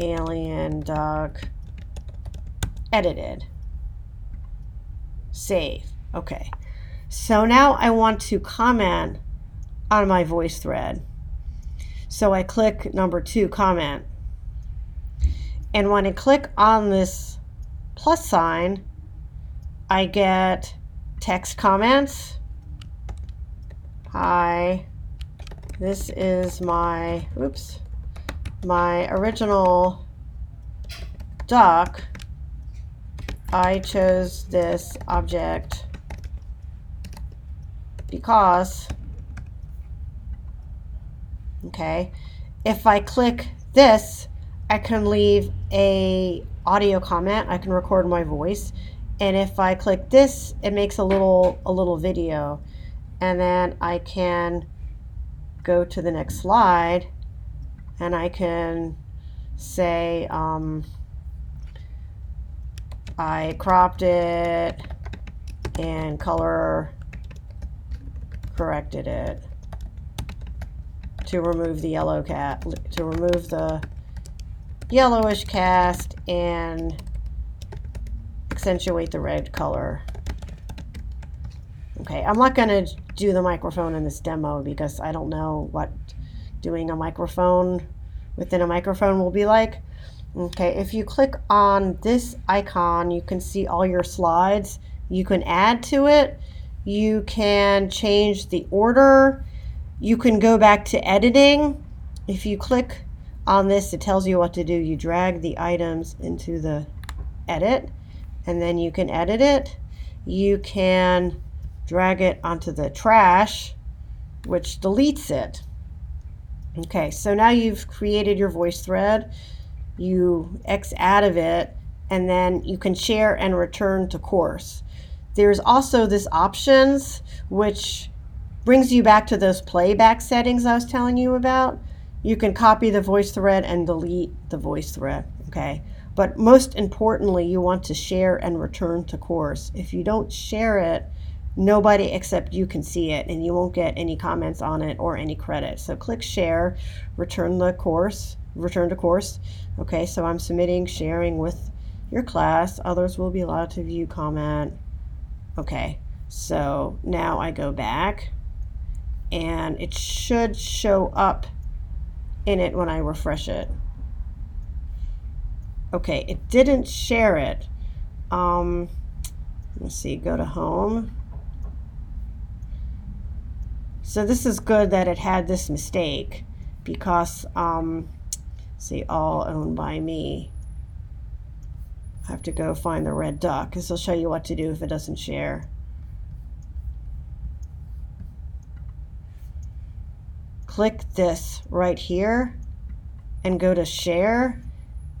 alien duck edited. Save. Okay. So now I want to comment on my voice thread. So I click number 2, comment. And when I click on this plus sign, I get text comments. Hi, this is my original duck. I chose this object because, okay, if I click this, I can leave a audio comment. I can record my voice. And if I click this, it makes a little video. And then I can go to the next slide and I can say, I cropped it and color corrected it to remove the yellowish cast and accentuate the red color. Okay, I'm not going to do the microphone in this demo because I don't know what doing a microphone within a microphone will be like. Okay, if you click on this icon, you can see all your slides. You can add to it. You can change the order. You can go back to editing. If you click on this, it tells you what to do. You drag the items into the edit, and then you can edit it. You can drag it onto the trash, which deletes it. Okay, so now you've created your voice thread. You X out of it, and then you can share and return to course. There's also this options, which brings you back to those playback settings I was telling you about. You can copy the voice thread and delete the voice thread, okay? But most importantly, you want to share and return to course. If you don't share it, nobody except you can see it, and you won't get any comments on it or any credit. So click share, return to course. Okay, so I'm submitting, sharing with your class. Others will be allowed to view, comment. Okay, so now I go back, and it should show up in it when I refresh it. Okay, it didn't share it. Let's see, go to home. So this is good that it had this mistake because, see, all owned by me. I have to go find the red duck because it'll show you what to do if it doesn't share. Click this right here and go to share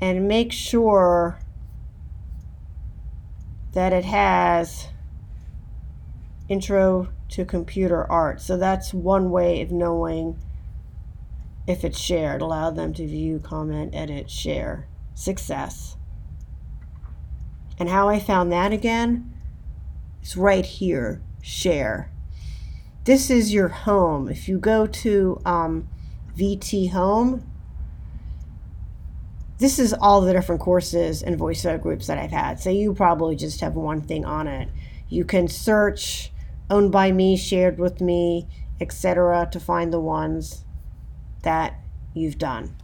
and make sure that it has Intro to Computer Art. So that's one way of knowing if it's shared. Allow them to view, comment, edit, share. Success. And how I found that again is right here, share. This is your home. If you go to VT Home, this is all the different courses and Voicethread groups that I've had. So you probably just have one thing on it. You can search owned by me, shared with me, etc. to find the ones that you've done.